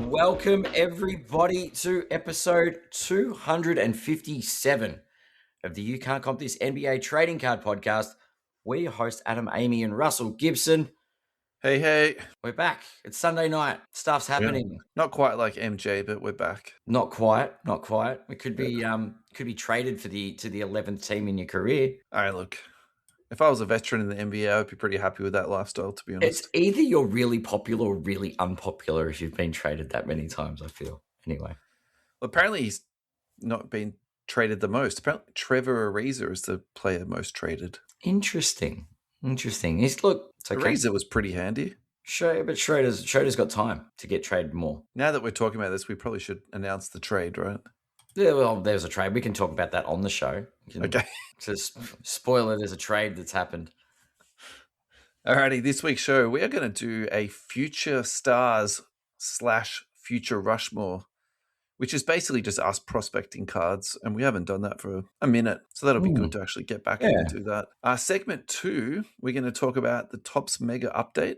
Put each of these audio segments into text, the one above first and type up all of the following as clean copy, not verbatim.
Welcome everybody to episode 257 of the You Can't Comp This NBA Trading Card Podcast. We're your hosts, Adam, Amy, and Russell Gibson. Hey. We're back. It's Sunday night. Stuff's happening. Yeah. Not quite like MJ, but we're back. Not quite. We could be traded to the 11th team in your career. All right, look. If I was a veteran in the NBA, I'd be pretty happy with that lifestyle, to be honest. It's either you're really popular or really unpopular if you've been traded that many times, I feel. Anyway. Well, apparently he's not been traded the most. Apparently Trevor Ariza is the player most traded. Interesting. It's okay. Ariza was pretty handy. Sure, but Schroeder's got time to get traded more. Now that we're talking about this, we probably should announce the trade, right? Yeah, well, there's a trade. We can talk about that on the show. Okay. Just spoiler, there's a trade that's happened. Alrighty, this week's show, we are going to do a Future Stars / Future Rushmore, which is basically just us prospecting cards, and we haven't done that for a minute, so that'll be good to actually get back and do that. Segment 2, we're going to talk about the Topps Mega Update.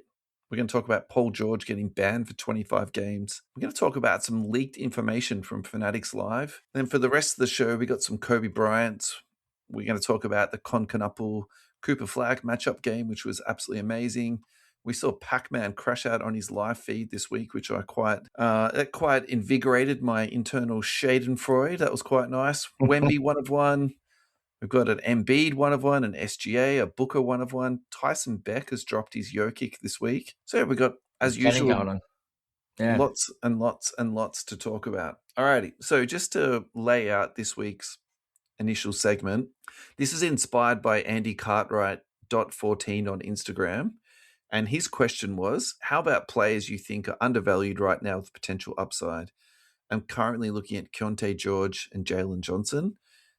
We're going to talk about Paul George getting banned for 25 games. We're going to talk about some leaked information from Fanatics Live. Then for the rest of the show, we got some Kobe Bryant. We're going to talk about the Concanapool Cooper Flagg matchup game, which was absolutely amazing. We saw Pac-Man crash out on his live feed this week, which that quite invigorated my internal Schadenfreude. That was quite nice. Wemby 1 of 1. We've got an Embiid 1 of 1, an SGA, a Booker 1 of 1. Tyson Beck has dropped his Jokic this week. So we got, as usual, lots and lots and lots to talk about. Alrighty, so just to lay out this week's initial segment, this is inspired by Andy Cartwright.14 on Instagram. And his question was, how about players you think are undervalued right now with potential upside? I'm currently looking at Keontae George and Jalen Johnson.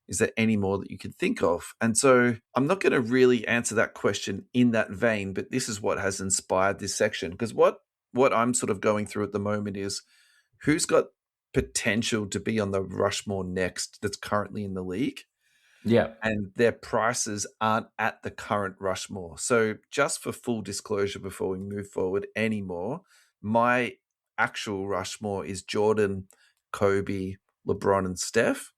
Is there any more that you can think of? And so I'm not going to really answer that question in that vein, but this is what has inspired this section. Because what I'm sort of going through at the moment is who's got potential to be on the Rushmore next that's currently in the league. Yeah. And their prices aren't at the current Rushmore. So just for full disclosure before we move forward anymore, my actual Rushmore is Jordan, Kobe, LeBron, and Steph.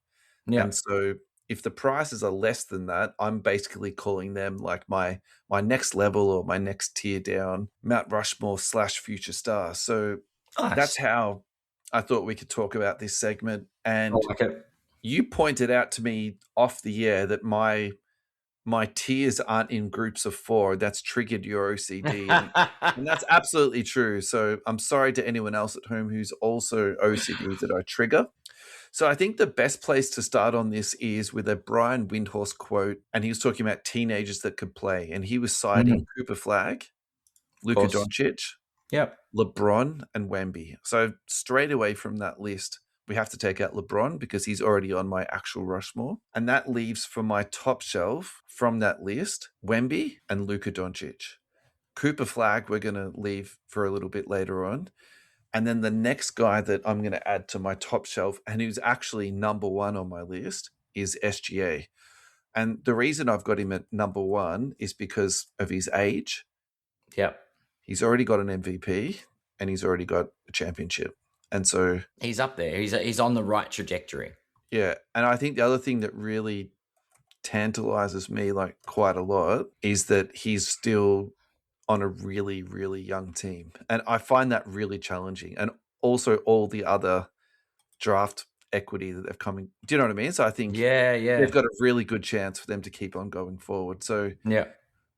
Yeah. And so if the prices are less than that, I'm basically calling them like my next level or my next tier down, Mount Rushmore / Future Star. So That's how I thought we could talk about this segment. And you pointed out to me off the air that my tiers aren't in groups of 4. That's triggered your OCD. and that's absolutely true. So I'm sorry to anyone else at home who's also OCD that I trigger. So I think the best place to start on this is with a Brian Windhorst quote, and he was talking about teenagers that could play, and he was citing Cooper Flagg, Luka Doncic, LeBron, and Wemby. So straight away from that list, we have to take out LeBron because he's already on my actual Rushmore, and that leaves for my top shelf from that list Wemby and Luka Doncic. Cooper Flagg we're going to leave for a little bit later on. And then the next guy that I'm going to add to my top shelf, and who's actually number 1 on my list, is SGA. And the reason I've got him at number 1 is because of his age. Yeah. He's already got an MVP, and he's already got a championship. And so he's up there. He's on the right trajectory. Yeah. And I think the other thing that really tantalizes me like quite a lot is that he's still on a really, really young team. And I find that really challenging. And also all the other draft equity that they've coming. Do you know what I mean? So I think they've got a really good chance for them to keep on going forward. So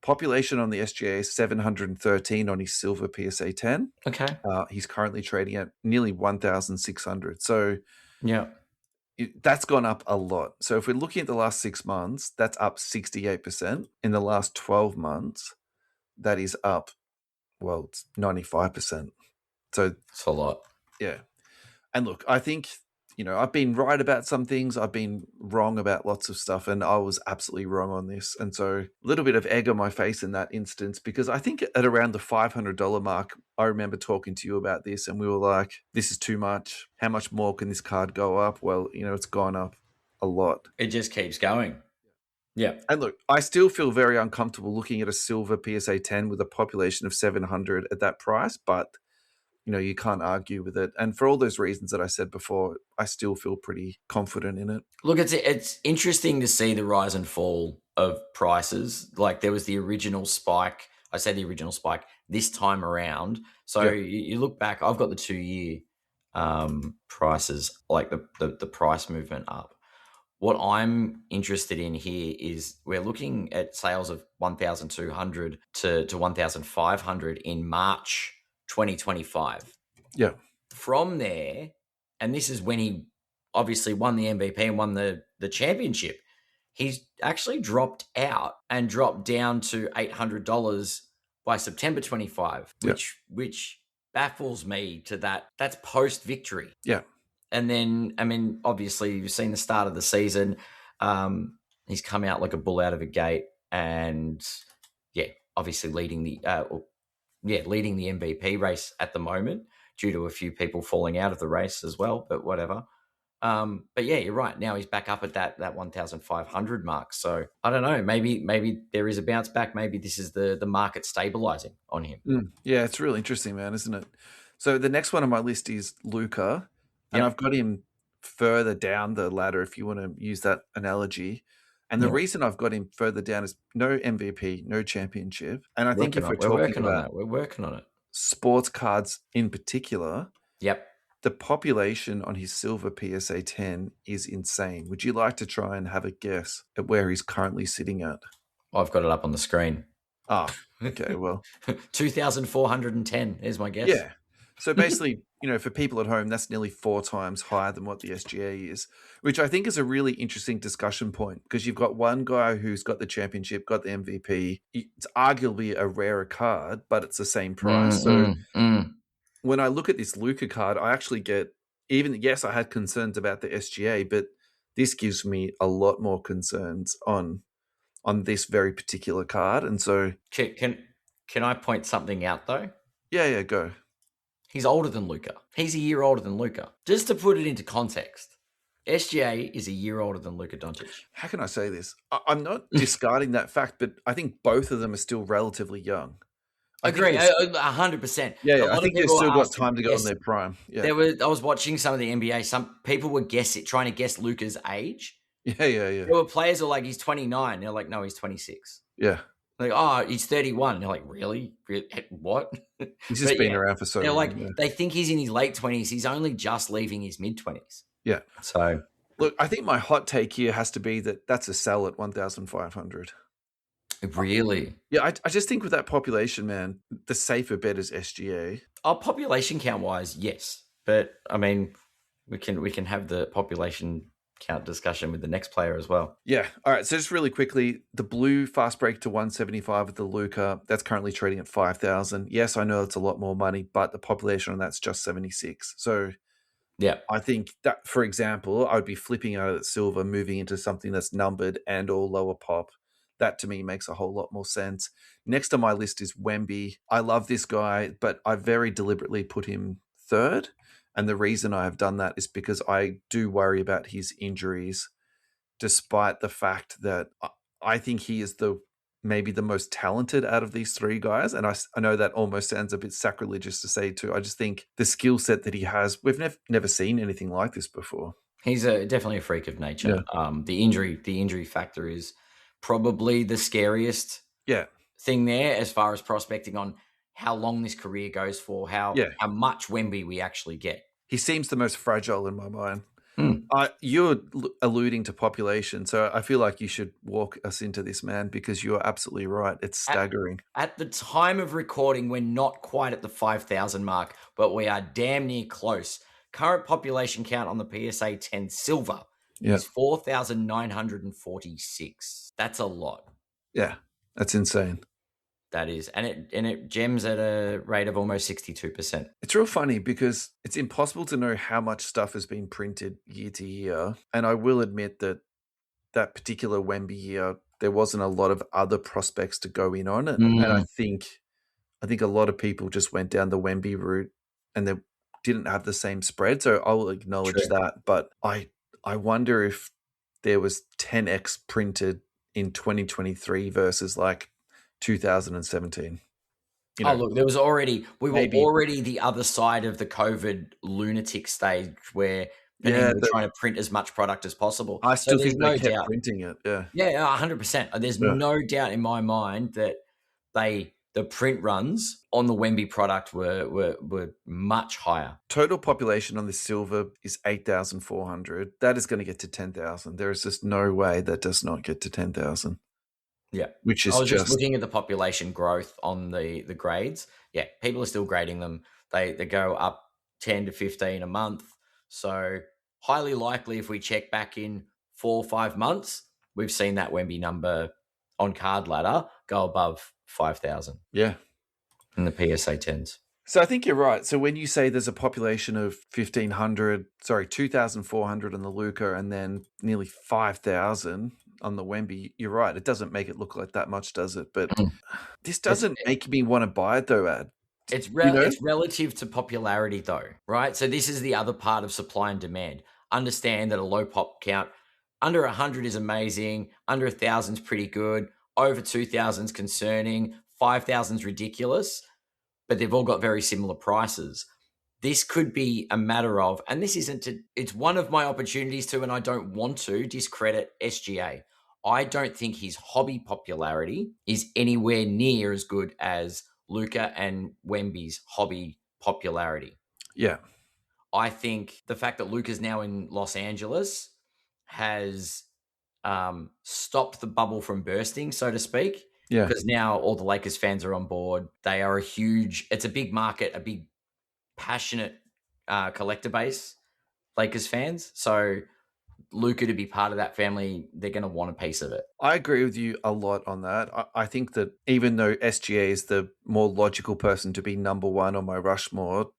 population on the SGA is 713 on his silver PSA 10. Okay. He's currently trading at nearly 1,600. So that's gone up a lot. So if we're looking at the last 6 months, that's up 68%. In the last 12 months, that is up, well, it's 95%. So it's a lot. Yeah. And look, I think, I've been right about some things. I've been wrong about lots of stuff, and I was absolutely wrong on this. And so a little bit of egg on my face in that instance, because I think at around the $500 mark, I remember talking to you about this, and we were like, this is too much. How much more can this card go up? Well, it's gone up a lot. It just keeps going. Yeah. And look, I still feel very uncomfortable looking at a silver PSA 10 with a population of 700 at that price, but you can't argue with it. And for all those reasons that I said before, I still feel pretty confident in it. Look, it's interesting to see the rise and fall of prices. Like there was the original spike. I say the original spike this time around. So you look back, I've got the 2-year prices, like the price movement up. What I'm interested in here is we're looking at sales of 1,200 to 1,500 in March 2025. Yeah. From there, and this is when he obviously won the MVP and won the championship, he's actually dropped out and dropped down to $800 by September 25, which baffles me to that. That's post-victory. Yeah. And then, I mean, obviously, you've seen the start of the season. He's come out like a bull out of a gate, and obviously leading the MVP race at the moment due to a few people falling out of the race as well. But whatever. But yeah, you're right. Now he's back up at that 1,500 mark. So I don't know. Maybe there is a bounce back. Maybe this is the market stabilizing on him. Yeah, it's really interesting, man, isn't it? So the next one on my list is Luka. And I've got him further down the ladder, if you want to use that analogy. And the reason I've got him further down is no MVP, no championship. And I think if we're talking about we're working on it. Sports cards in particular, the population on his silver PSA 10 is insane. Would you like to try and have a guess at where he's currently sitting at? I've got it up on the screen. Okay, well. 2,410 is my guess. Yeah. So basically, for people at home, that's nearly 4 times higher than what the SGA is, which I think is a really interesting discussion point because you've got one guy who's got the championship, got the MVP. It's arguably a rarer card, but it's the same price. When I look at this Luka card, I actually get yes, I had concerns about the SGA, but this gives me a lot more concerns on this very particular card. And so can I point something out though? Yeah, go. He's older than Luka. He's a year older than Luka. Just to put it into context, SGA is a year older than Luka Doncic. How can I say this? I'm not discarding that fact, but I think both of them are still relatively young. Agree, 100%. Yeah, I think they've still got time to go in their prime. Yeah. I was watching some of the NBA. Some people were trying to guess Luka's age. Yeah. There were players who were like, he's 29. They're like, no, he's 26. Yeah. Like, oh, he's 31. They're like, really? What? He's just been around for so long. They're like, they think he's in his late 20s. He's only just leaving his mid-20s. Yeah. So, look, I think my hot take here has to be that that's a sell at 1,500. Really? Yeah, I just think with that population, man, the safer bet is SGA. Population count-wise, yes. But, I mean, we can have the population count discussion with the next player as well. Yeah. All right. So just really quickly, the blue fast break to 175 with the Luka, that's currently trading at 5,000. Yes, I know it's a lot more money, but the population on that's just 76. So yeah, I think that, for example, I would be flipping out of that silver, moving into something that's numbered and or lower pop. That to me makes a whole lot more sense. Next on my list is Wemby. I love this guy, but I very deliberately put him third. And the reason I have done that is because I do worry about his injuries, despite the fact that I think he is maybe the most talented out of these 3 guys. And I know that almost sounds a bit sacrilegious to say too. I just think the skill set that he has, we've never seen anything like this before. He's definitely a freak of nature. Yeah. The injury factor is probably the scariest thing there as far as prospecting on how long this career goes for, how much Wemby we actually get. He seems the most fragile in my mind. You're alluding to population, so I feel like you should walk us into this, man, because you're absolutely right. It's staggering. At the time of recording, we're not quite at the 5,000 mark, but we are damn near close. Current population count on the PSA 10 silver is 4,946. That's a lot. Yeah, that's insane. That is, and it gems at a rate of almost 62%. It's real funny because it's impossible to know how much stuff has been printed year to year. And I will admit that particular Wemby year, there wasn't a lot of other prospects to go in on it. And I think a lot of people just went down the Wemby route and they didn't have the same spread. So I'll acknowledge that. But I wonder if there was 10x printed in 2023 versus like 2017. You Oh, know, look, we were maybe already the other side of the COVID lunatic stage where Panini yeah. were trying to print as much product as possible. I So still there's think they no kept doubt. printing it. Yeah, Yeah, 100%. There's yeah. no doubt in my mind that the print runs on the Wemby product were much higher. Total population on this silver is 8,400. That is going to get to 10,000. There is just no way that does not get to 10,000. Yeah. Which I is was just just looking at the population growth on the grades. Yeah, people are still grading them. They go up 10 to 15 a month. So highly likely if we check back in 4 or 5 months, we've seen that Wemby number on card ladder go above 5,000 yeah. in the PSA 10s. So I think you're right. So when you say there's a population of 2,400 on the Luka and then nearly 5,000 on the Wemby, you're right. It doesn't make it look like that much, does it? But this doesn't make me want to buy it though, Ad. It's You know? it's relative to popularity though, right? So this is the other part of supply and demand. Understand that a low pop count under 100 is amazing, under 1,000 is pretty good, over 2,000 is concerning, 5,000 is ridiculous, but they've all got very similar prices. This could be a matter of, and this isn't it's one of my opportunities to, and I don't want to discredit SGA. I don't think his hobby popularity is anywhere near as good as Luka and Wemby's hobby popularity. Yeah. I think the fact that Luka's now in Los Angeles has stopped the bubble from bursting, so to speak. Yeah. Because now all the Lakers fans are on board. They are it's a big market, a big passionate collector base, Lakers fans. So Luka to be part of that family, they're going to want a piece of it. I agree with you a lot on that. I think that even though SGA is the more logical person to be number one on my Rushmore,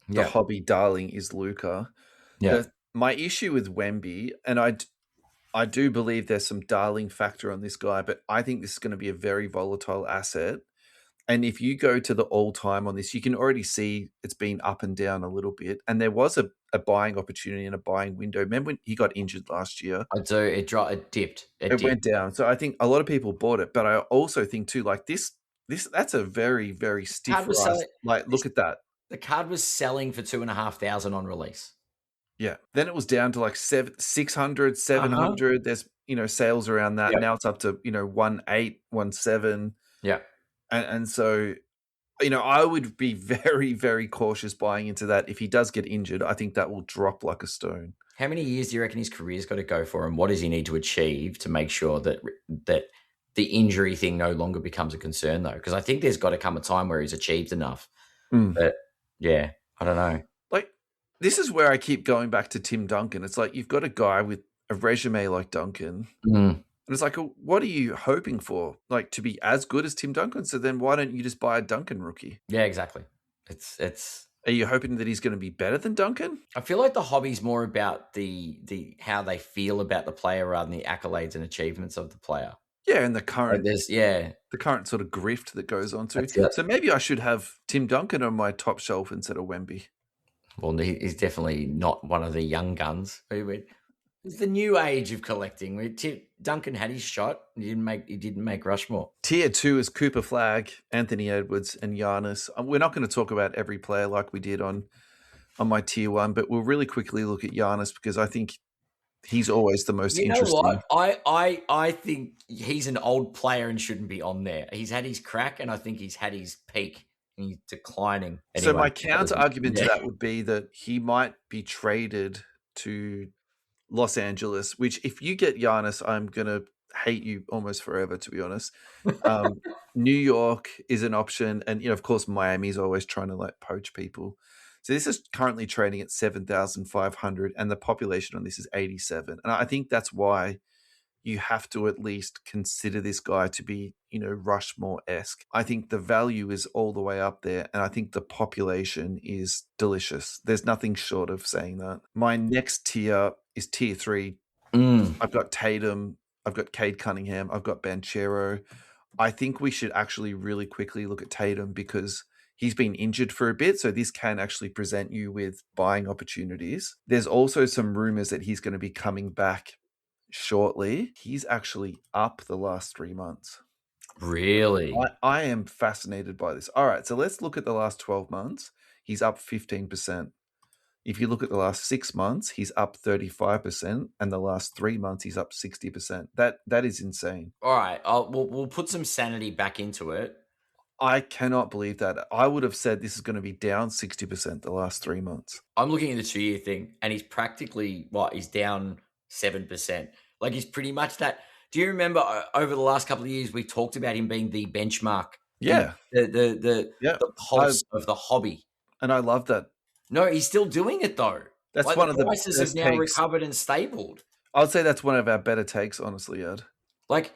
the hobby darling is Luka. Yeah. My issue with Wemby, and I do believe there's some darling factor on this guy, but I think this is going to be a very volatile asset. And if you go to the all-time on this, you can already see it's been up and down a little bit. And there was a buying opportunity and a buying window. Remember when he got injured last year? I do. It dipped. It went down. So I think a lot of people bought it. But I also think too, like that's a very, very stiff rise. Like, look at that. The card was selling for 2,500 on release. Yeah. Then it was down to like 600, 700. There's, sales around that. Yeah. Now it's up to, 1.8, 1.7. Yeah. And so, I would be very, very cautious buying into that. If he does get injured, I think that will drop like a stone. How many years do you reckon his career's got to go for him? What does he need to achieve to make sure that the injury thing no longer becomes a concern, though? Because I think there's got to come a time where he's achieved enough. But, yeah, I don't know. Like, this is where I keep going back to Tim Duncan. It's like you've got a guy with a resume like Duncan. And it's like, what are you hoping for? Like, to be as good as Tim Duncan? So then why don't you just buy a Duncan rookie? Yeah, exactly. It's. Are you hoping that he's going to be better than Duncan? I feel like the hobby's more about the how they feel about the player rather than the accolades and achievements of the player. Yeah, and the current the current sort of grift that goes on to. So maybe I should have Tim Duncan on my top shelf instead of Wemby. Well, he's definitely not one of the young guns. It's the new age of collecting. Duncan had his shot. He didn't make Rushmore. Tier 2 is Cooper Flagg, Anthony Edwards, and Giannis. We're not going to talk about every player like we did on my tier 1, but we'll really quickly look at Giannis because I think he's always the most interesting. You know what? I think he's an old player and shouldn't be on there. He's had his crack, and I think he's had his peak. And he's declining. Anyway, so my counter argument to that would be that he might be traded to Los Angeles, which if you get Giannis, I'm going to hate you almost forever, to be honest. New York is an option. And, of course, Miami's always trying to like poach people. So this is currently trading at 7,500 and the population on this is 87. And I think that's why you have to at least consider this guy to be, Rushmore-esque. I think the value is all the way up there, and I think the population is delicious. There's nothing short of saying that. My next tier is tier 3. I've got Tatum, I've got Cade Cunningham, I've got Banchero. I think we should actually really quickly look at Tatum because he's been injured for a bit, so this can actually present you with buying opportunities. There's also some rumors that he's going to be coming back shortly. He's actually up the last 3 months. Really? I am fascinated by this. All right, so let's look at the last 12 months. He's up 15%. If you look at the last 6 months, he's up 35%, and the last 3 months, he's up 60%. That is insane. All right. We'll put some sanity back into it. I cannot believe that. I would have said this is going to be down 60% the last 3 months. I'm looking at the 2-year thing, and he's practically he's down 7%. Like he's pretty much that. Do you remember over the last couple of years we've talked about him being the benchmark? Yeah. The Yeah. pulse of the hobby. And I love that. No, he's still doing it though. That's like one the of the prices best have now takes. recovered and stabled. I would say that's one of our better takes, honestly, Ed. Like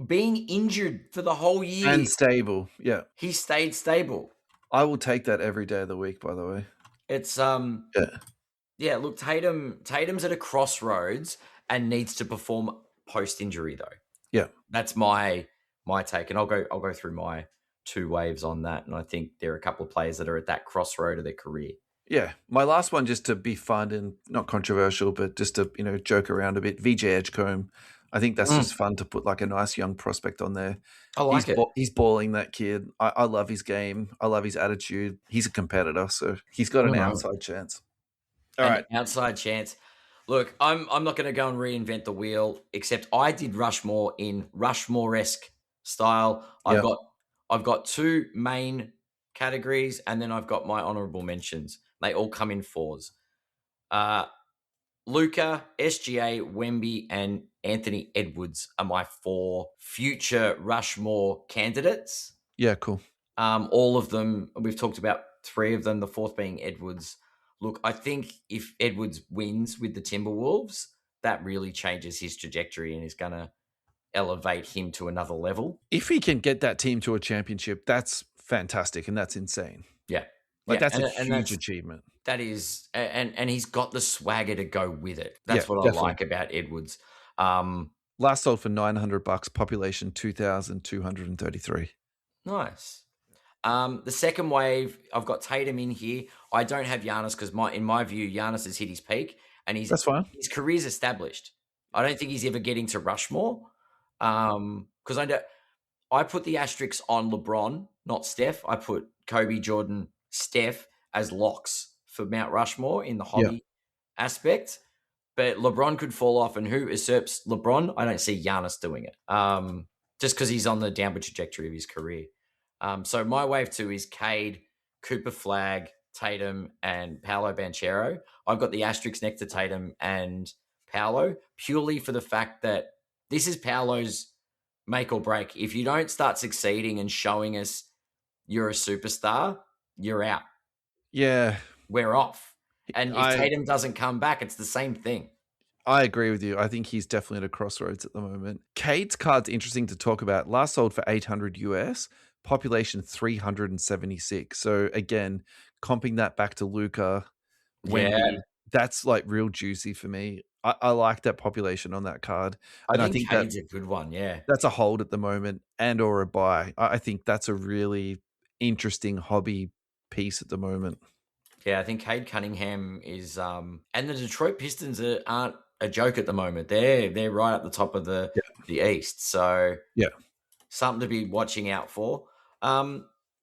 being injured for the whole year. And stable. Yeah. He stayed stable. I will take that every day of the week, by the way. It's Yeah, look, Tatum's at a crossroads and needs to perform post injury though. Yeah. That's my take. And I'll go through my 2 waves on that. And I think there are a couple of players that are at that crossroad of their career. Yeah. My last one, just to be fun and not controversial, but just to, joke around a bit. VJ Edgecombe. I think that's just fun to put like a nice young prospect on there. I like it. He's balling, that kid. I love his game. I love his attitude. He's a competitor, so he's got an outside chance. All right. Outside chance. Look, I'm not going to go and reinvent the wheel, except I did Rushmore in Rushmore-esque style. I've got 2 main categories, and then I've got my honorable mentions. They all come in 4s. Luka, SGA, Wemby, and Anthony Edwards are my 4 future Rushmore candidates. Yeah, cool. All of them, we've talked about 3 of them, the 4th being Edwards. Look, I think if Edwards wins with the Timberwolves, that really changes his trajectory and is going to elevate him to another level. If he can get that team to a championship, that's fantastic and that's insane. Yeah. That's a huge achievement. That is, and he's got the swagger to go with it. That's what I like about Edwards. Last sold for $900, population 2,233. Nice. The second wave, I've got Tatum in here. I don't have Giannis because in my view, Giannis has hit his peak and that's fine. His career's established. I don't think he's ever getting to Rushmore. Because I put the asterisks on LeBron, not Steph. I put Kobe, Jordan, Steph as locks for Mount Rushmore in the hobby aspect. But LeBron could fall off, and who usurps LeBron? I don't see Giannis doing it. Just because he's on the downward trajectory of his career. So my wave 2 is Cade, Cooper Flagg, Tatum, and Paolo Banchero. I've got the asterisks next to Tatum and Paolo purely for the fact that this is Paolo's make or break. If you don't start succeeding and showing us you're a superstar, you're out. Yeah. We're off. And if Tatum doesn't come back, it's the same thing. I agree with you. I think he's definitely at a crossroads at the moment. Cade's card's interesting to talk about. Last sold for $800 US, population 376. So again, comping that back to Luka, Wemby, that's like real juicy for me. I like that population on that card. And I think Cade's a good one, yeah. That's a hold at the moment and or a buy. I think that's a really interesting hobby piece at the moment. Yeah, I think Cade Cunningham is and the Detroit Pistons aren't a joke at the moment. They're right at the top of the East. So something to be watching out for.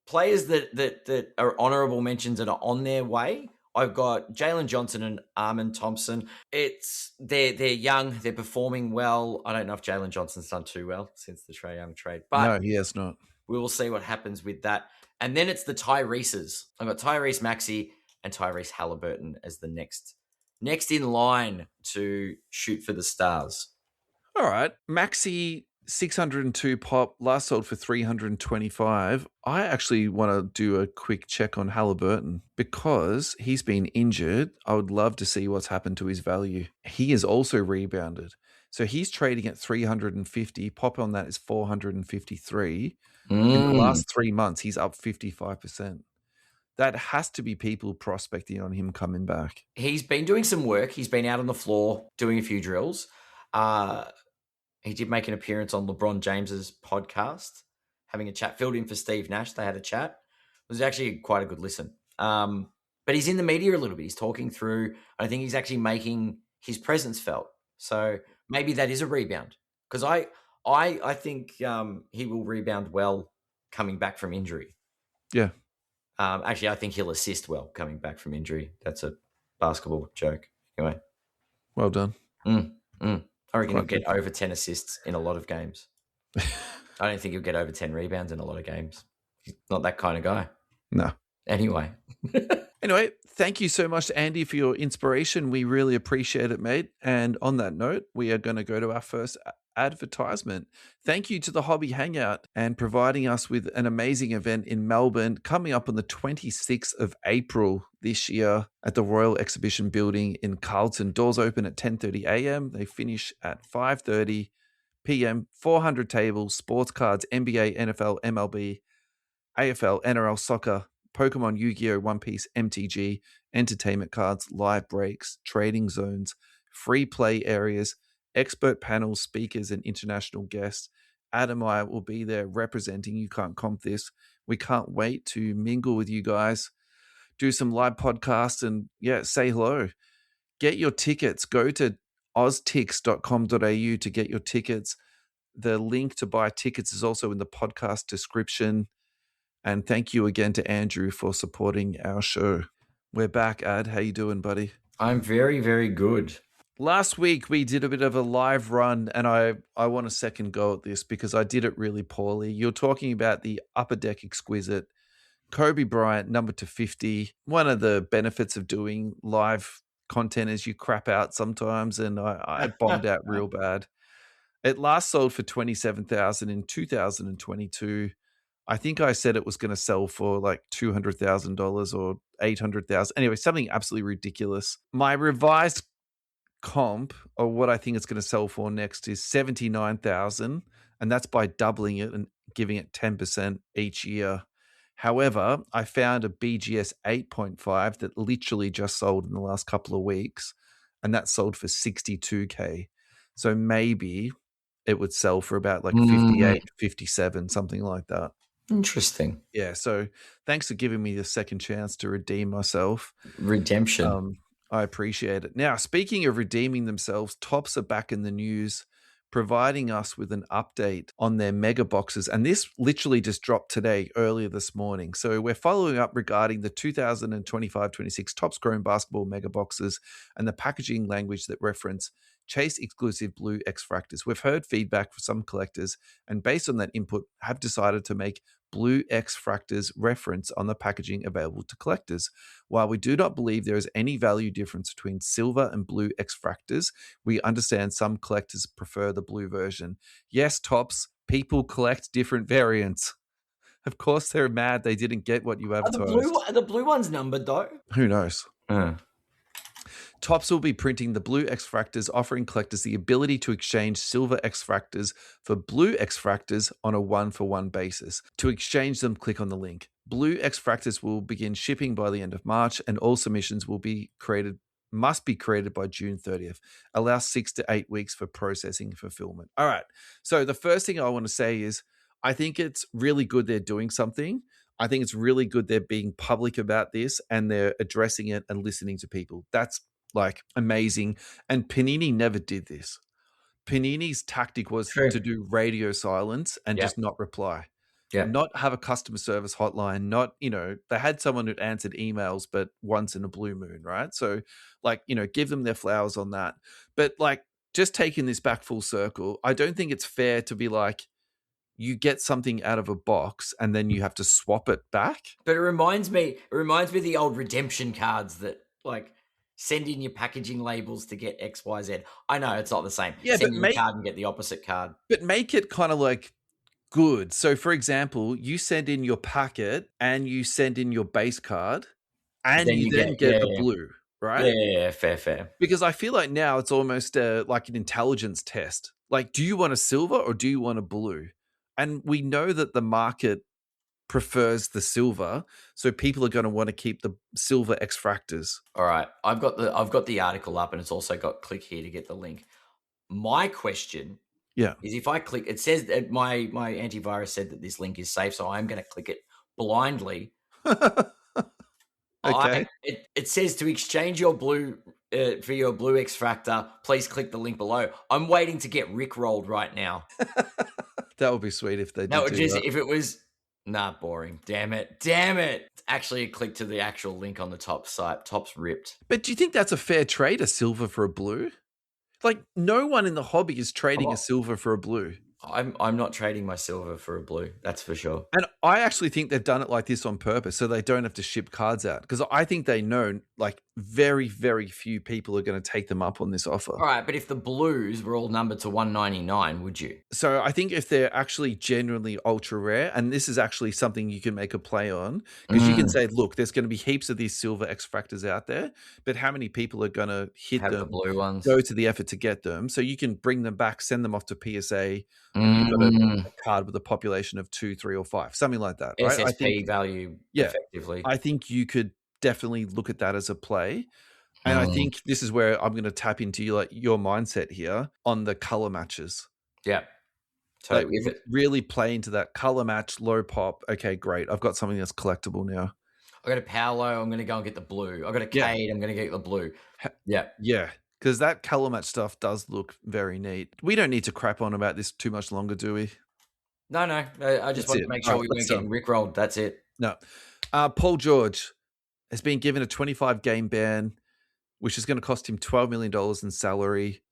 Players that are honorable mentions that are on their way. I've got Jalen Johnson and Armin Thompson. They're young, they're performing well. I don't know if Jalen Johnson's done too well since the Trae Young trade, but no, he has not. We will see what happens with that. And then it's the Tyreses. I've got Tyrese Maxey and Tyrese Halliburton as the next in line to shoot for the stars. All right, Maxey 602 pop, last sold for 325. I actually want to do a quick check on Halliburton because he's been injured. I would love to see what's happened to his value. He has also rebounded. So he's trading at 350. Pop on that is 453. In the last 3 months, he's up 55%. That has to be people prospecting on him coming back. He's been doing some work. He's been out on the floor doing a few drills. He did make an appearance on LeBron James's podcast, having a chat, filled in for Steve Nash. They had a chat. It was actually quite a good listen. But he's in the media a little bit. He's talking through. I think he's actually making his presence felt. So maybe that is a rebound. Because I think he will rebound well coming back from injury. Yeah. Actually, I think he'll assist well coming back from injury. That's a basketball joke. Anyway. Well done. I reckon he'll Quite get good. over 10 assists in a lot of games. I don't think he'll get over 10 rebounds in a lot of games. He's not that kind of guy. No. Anyway. Anyway, thank you so much, Andy, for your inspiration. We really appreciate it, mate. And on that note, we are going to go to our first advertisement. Thank you to the Hobby Hangout and providing us with an amazing event in Melbourne coming up on the 26th of April this year at the Royal Exhibition Building in Carlton. Doors open at 10:30 a.m. They finish at 5:30 p.m. 400 tables, sports cards, NBA, NFL, MLB, AFL, NRL, soccer, Pokemon, Yu-Gi-Oh!, One Piece, MTG, entertainment cards, live breaks, trading zones, free play areas, expert panels, speakers, and international guests. Adam and I will be there representing You Can't Comp This. We can't wait to mingle with you guys, do some live podcasts, and say hello. Get your tickets. Go to oztix.com.au to get your tickets. The link to buy tickets is also in the podcast description. And thank you again to Andrew for supporting our show. We're back, Ad. How you doing, buddy? I'm very, very good. Last week, we did a bit of a live run, and I want a second go at this because I did it really poorly. You're talking about the Upper Deck Exquisite, Kobe Bryant, number to 50. One of the benefits of doing live content is you crap out sometimes, and I bombed out real bad. It last sold for $27,000 in 2022. I think I said it was going to sell for like $200,000 or $800,000. Anyway, something absolutely ridiculous. My revised comp, or what I think it's going to sell for next, is $79,000, and that's by doubling it and giving it 10% each year. However, I found a BGS 8.5 that literally just sold in the last couple of weeks, and that sold for $62K. So maybe it would sell for about like 58, 57, something like that. Interesting. Yeah, so thanks for giving me the second chance to redeem myself. Redemption. I appreciate it. Now, speaking of redeeming themselves, Topps are back in the news, providing us with an update on their mega boxes. And this literally just dropped today, earlier this morning. So we're following up regarding the 2025-26 Topps Chrome Basketball mega boxes and the packaging language that reference Chase exclusive blue X-Fractors. We've heard feedback from some collectors, and based on that input, have decided to make blue X-Fractors reference on the packaging available to collectors. While we do not believe there is any value difference between silver and blue X-Fractors, we understand some collectors prefer the blue version. Yes, Topps, people collect different variants. Of course, they're mad they didn't get what you advertised. Are the blue ones numbered, though? Who knows? Topps will be printing the blue X-Fractors, offering collectors the ability to exchange silver X-Fractors for blue X-Fractors on a one-for-one basis. To exchange them, click on the link. Blue X-Fractors will begin shipping by the end of March, and all submissions must be created by June 30th. Allow 6 to 8 weeks for processing and fulfillment. All right. So the first thing I want to say is I think it's really good they're doing something. I think it's really good they're being public about this and they're addressing it and listening to people. That's like amazing. And Panini never did this. Panini's tactic was to do radio silence and just not reply. Not have a customer service hotline, not, they had someone who answered emails, but once in a blue moon, right? So give them their flowers on that. But just taking this back full circle, I don't think it's fair to be like, you get something out of a box and then you have to swap it back. But it reminds me of the old redemption cards that send in your packaging labels to get X, Y, Z. I know it's not the same. Yeah, send in your card and get the opposite card. But make it kind of good. So, for example, you send in your packet and you send in your base card, and you then get the blue, right? Yeah, fair. Because I feel like now it's almost like an intelligence test. Do you want a silver or do you want a blue? And we know that the market prefers the silver, so people are going to want to keep the silver X-Fractors. All right, I've got the article up, and it's also got click here to get the link. My question is, if I click, it says that my antivirus said that this link is safe, so I'm going to click it blindly. Okay. It says to exchange your blue for your blue X-Fractor, please click the link below. I'm waiting to get rickrolled right now. That would be sweet if they did that. If it was, boring. Damn it. Actually, click to the actual link on the top site. Top's ripped. But do you think that's a fair trade, a silver for a blue? Like, no one in the hobby is trading a silver for a blue. I'm not trading my silver for a blue. That's for sure. And I actually think they've done it like this on purpose so they don't have to ship cards out, because I think they know like very, very few people are going to take them up on this offer. All right, but if the blues were all numbered to 199, would you? So I think if they're actually genuinely ultra rare, and this is actually something you can make a play on, because you can say, look, there's going to be heaps of these silver X-Fractors out there, but how many people are going to have them, the blue ones, go to the effort to get them? So you can bring them back, send them off to PSA, and you've got a card with a population of 2, 3, or 5, something like that. Right? SSP value, effectively. I think you could definitely look at that as a play. And I think this is where I'm going to tap into your mindset here on the color matches. Yeah. So really play into that color match, low pop. Okay, great. I've got something that's collectible now. I got a Paolo. I'm going to go and get the blue. I got a Cade. I'm going to get the blue. Yeah. Yeah. Because that color match stuff does look very neat. We don't need to crap on about this too much longer, do we? No. I just want to make sure we weren't getting rickrolled. That's it. No. Paul George has been given a 25-game ban, which is going to cost him $12 million in salary.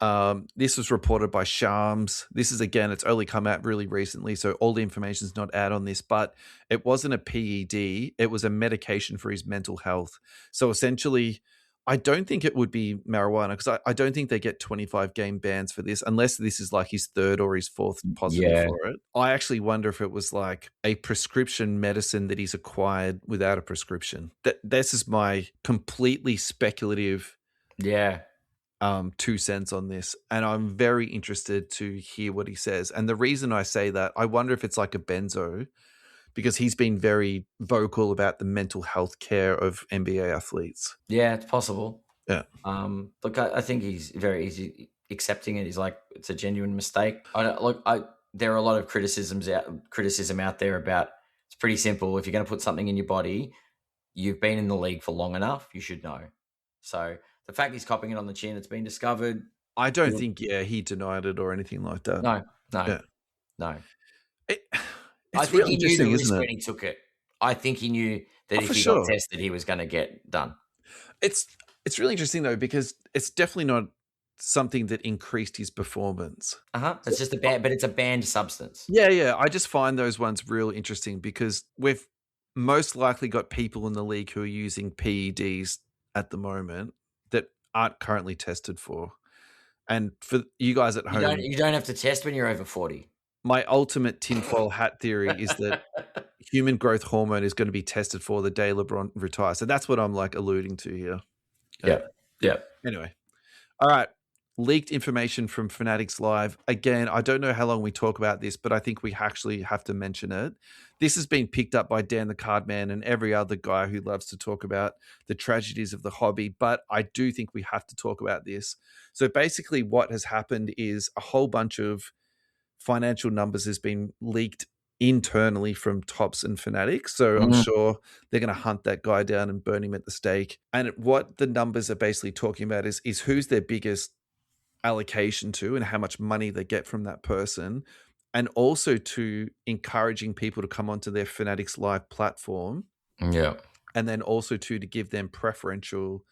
This was reported by Shams. This is, again, it's only come out really recently, so all the information is not out on this, but it wasn't a PED. It was a medication for his mental health. So essentially, I don't think it would be marijuana, because I don't think they get 25-game bans for this, unless this is like his third or his fourth positive for it. I actually wonder if it was like a prescription medicine that he's acquired without a prescription. This is my completely speculative 2 cents on this, and I'm very interested to hear what he says. And the reason I say that, I wonder if it's like a benzo, because he's been very vocal about the mental health care of NBA athletes. Yeah, it's possible. Yeah. Look, I think he's very easy accepting it. He's like, it's a genuine mistake. There are a lot of criticism out there about, it's pretty simple. If you're going to put something in your body, you've been in the league for long enough, you should know. So the fact he's copying it on the chin, it's been discovered. I don't think, he denied it or anything like that. No. I think he knew the risk when he took it. I think he knew that if he got tested, he was going to get done. It's really interesting, though, because it's definitely not something that increased his performance. It's just but it's a banned substance. Yeah. I just find those ones real interesting, because we've most likely got people in the league who are using PEDs at the moment that aren't currently tested for. And for you guys at home, you don't have to test when you're over 40. My ultimate tinfoil hat theory is that human growth hormone is going to be tested for the day LeBron retires. So that's what I'm like alluding to here. Yeah. Anyway. All right. Leaked information from Fanatics Live. Again, I don't know how long we talk about this, but I think we actually have to mention it. This has been picked up by Dan the Cardman and every other guy who loves to talk about the tragedies of the hobby, but I do think we have to talk about this. So basically what has happened is a whole bunch of financial numbers has been leaked internally from Topps and Fanatics. So I'm sure they're going to hunt that guy down and burn him at the stake. And what the numbers are basically talking about is who's their biggest allocation to and how much money they get from that person. And also to encouraging people to come onto their Fanatics Live platform. Yeah. And then also to give them preferential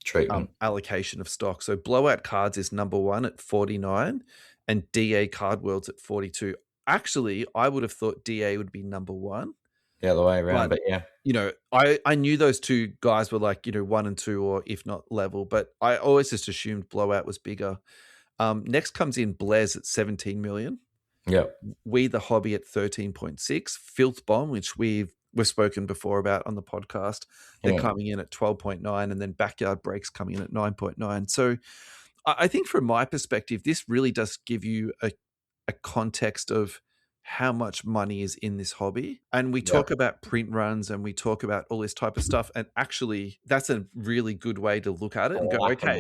treatment allocation of stock. So Blowout Cards is number 1 at 49. And DA Card World's at 42. Actually, I would have thought DA would be number 1. The other way around, but yeah. I knew those two guys were like, 1 and 2, or if not level, but I always just assumed Blowout was bigger. Next comes in Blaze at 17 million. Yeah. We the Hobby at 13.6. Filth Bomb, which we've spoken before about on the podcast, they're coming in at 12.9, and then Backyard Breaks coming in at 9.9. So I think from my perspective, this really does give you a context of how much money is in this hobby. And we talk about print runs and we talk about all this type of stuff. And actually, that's a really good way to look at it and go, okay,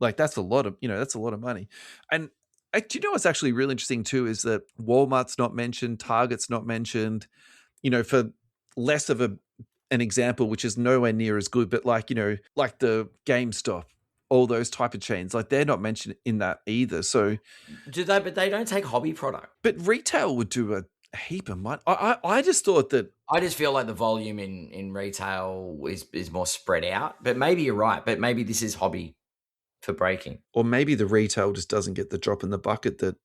like that's a lot of, that's a lot of money. And do you know what's actually really interesting too is that Walmart's not mentioned, Target's not mentioned, for less of an example, which is nowhere near as good, but like the GameStop, all those type of chains. Like they're not mentioned in that either. So Do they? But they don't take hobby product. but retail would do a heap of money. I just thought that I just feel like the volume in retail is more spread out. But maybe you're right. But maybe this is hobby for breaking. or maybe the retail just doesn't get the drop in the bucket that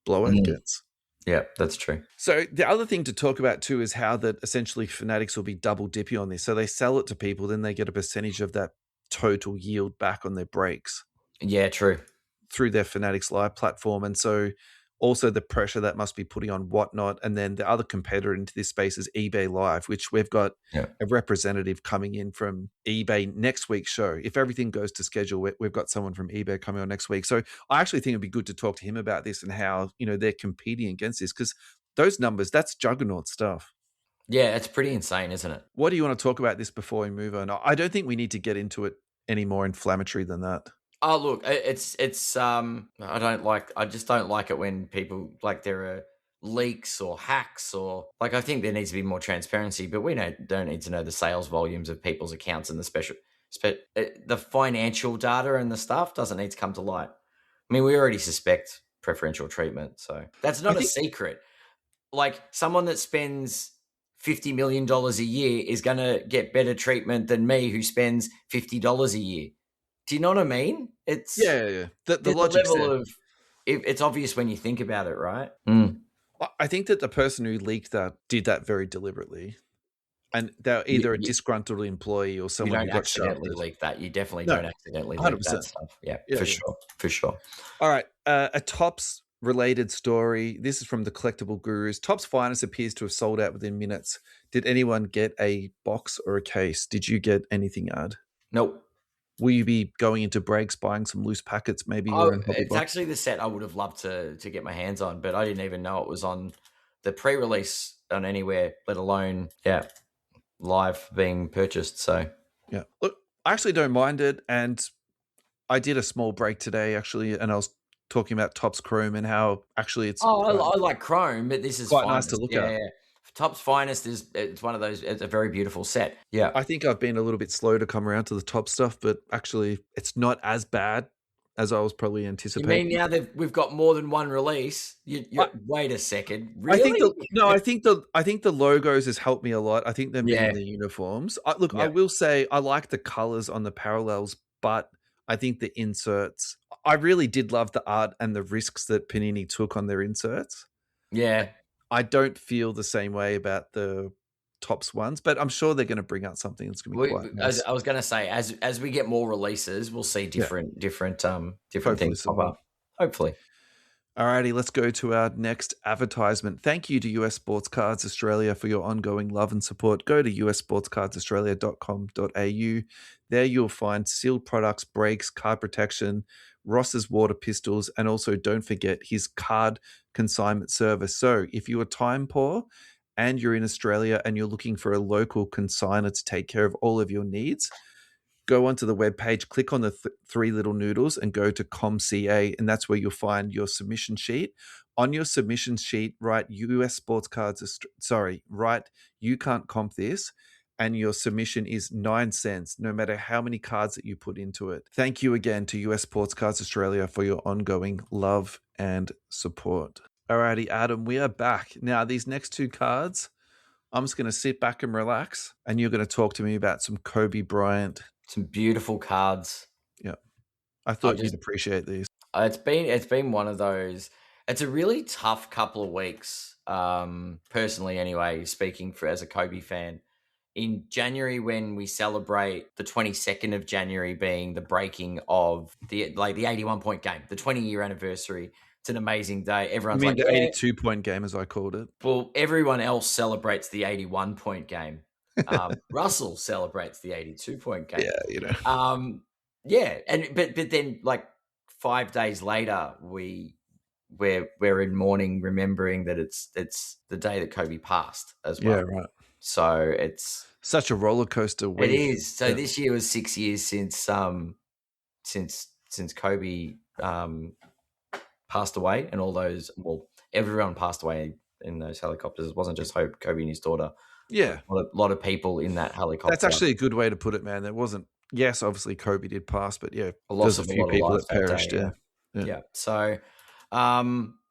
Blowout gets. Yeah, that's true. So the other thing to talk about too is how that essentially Fanatics will be double dippy on this. So they sell it to people, then they get a percentage of that total yield back on their breaks Yeah, true. through their Fanatics Live platform. And so also the pressure that must be putting on Whatnot. And then the other competitor into this space is eBay Live, which we've got a representative coming in from eBay next week's show. If everything goes to schedule, we've got someone from eBay coming on next week. So I actually think it'd be good to talk to him about this and how, they're competing against this, because those numbers, that's juggernaut stuff. Yeah, it's pretty insane, isn't it? What do you want to talk about this before we move on? I don't think we need to get into it any more inflammatory than that. Oh, look, it's I just don't like it when people, like, there are leaks or hacks, or, like, I think there needs to be more transparency, but we don't need to know the sales volumes of people's accounts and the financial data and the stuff doesn't need to come to light. I mean, we already suspect preferential treatment, so that's not a secret. Like, someone that spends $50 million a year is going to get better treatment than me, who spends $50 a year. Do you know what I mean? It's yeah. The logic level of it's obvious when you think about it, right? I think that the person who leaked that did that very deliberately, and they're either a disgruntled employee or someone who got accidentally leak that. You definitely don't accidentally leak that stuff. Yeah, for sure. All right, a Topps related story. This is from the Collectible Gurus. Topps Finest appears to have sold out within minutes. Did anyone get a box or a case? Did you get anything, Ad? Nope. Will you be going into breaks, buying some loose packets, maybe? It's actually the set I would have loved to get my hands on, but I didn't even know it was on the pre-release on anywhere, let alone, live being purchased. So, yeah. Look, I actually don't mind it. And I did a small break today, actually, and I was talking about Topps Chrome and how actually it's... I like Chrome, but this is quite nice to look at. Yeah. Topps Finest it's one of those, it's a very beautiful set. Yeah. I think I've been a little bit slow to come around to the top stuff, but actually it's not as bad as I was probably anticipating. You mean now we've got more than one release? Wait a second. Really? I think the logos has helped me a lot. I think them being the uniforms. I will say I like the colors on the parallels, but I think the inserts, I really did love the art and the risks that Panini took on their inserts. Yeah. I don't feel the same way about the Topps ones, but I'm sure they're going to bring out something that's going to be quite nice. I was going to say, as we get more releases, we'll see different things pop up. Hopefully. Alrighty, let's go to our next advertisement. Thank you to US Sports Cards Australia for your ongoing love and support. Go to ussportscardsaustralia.com.au. There you'll find sealed products, brakes, card protection, Ross's water pistols, and also don't forget his card consignment service. So if you are time poor and you're in Australia and you're looking for a local consignor to take care of all of your needs, go onto the webpage, click on the three little noodles and go to ComCA, and that's where you'll find your submission sheet. On your submission sheet, write US Sports Cards, write you can't comp this, and your submission is 9 cents, no matter how many cards that you put into it. Thank you again to US Sports Cards Australia for your ongoing love and support. Alrighty, Adam, we are back. Now, these next two cards, I'm just going to sit back and relax, and you're going to talk to me about some Kobe Bryant. Some beautiful cards. Yeah. I thought you'd appreciate these. It's been one of those. It's a really tough couple of weeks, personally anyway, speaking as a Kobe fan. In January, when we celebrate the 22nd of January being the breaking of the 81-point game, the 20-year anniversary, it's an amazing day. Everyone's the 82-point game, as I called it. Well, everyone else celebrates the 81-point game. Russell celebrates the 82-point game. Yeah, but then 5 days later, we're in mourning, remembering that it's the day that Kobe passed as well. Yeah, right. So it's such a roller coaster week. It is. So this year was 6 years since Kobe passed away, and all those. Well, everyone passed away in those helicopters. It wasn't just Kobe and his daughter. Yeah, a lot of people in that helicopter. That's actually a good way to put it, man. There wasn't Yes, obviously Kobe did pass, but yeah, A there's loss a of a few lot of people lives that that perished. day. Yeah. Yeah. Yeah. So,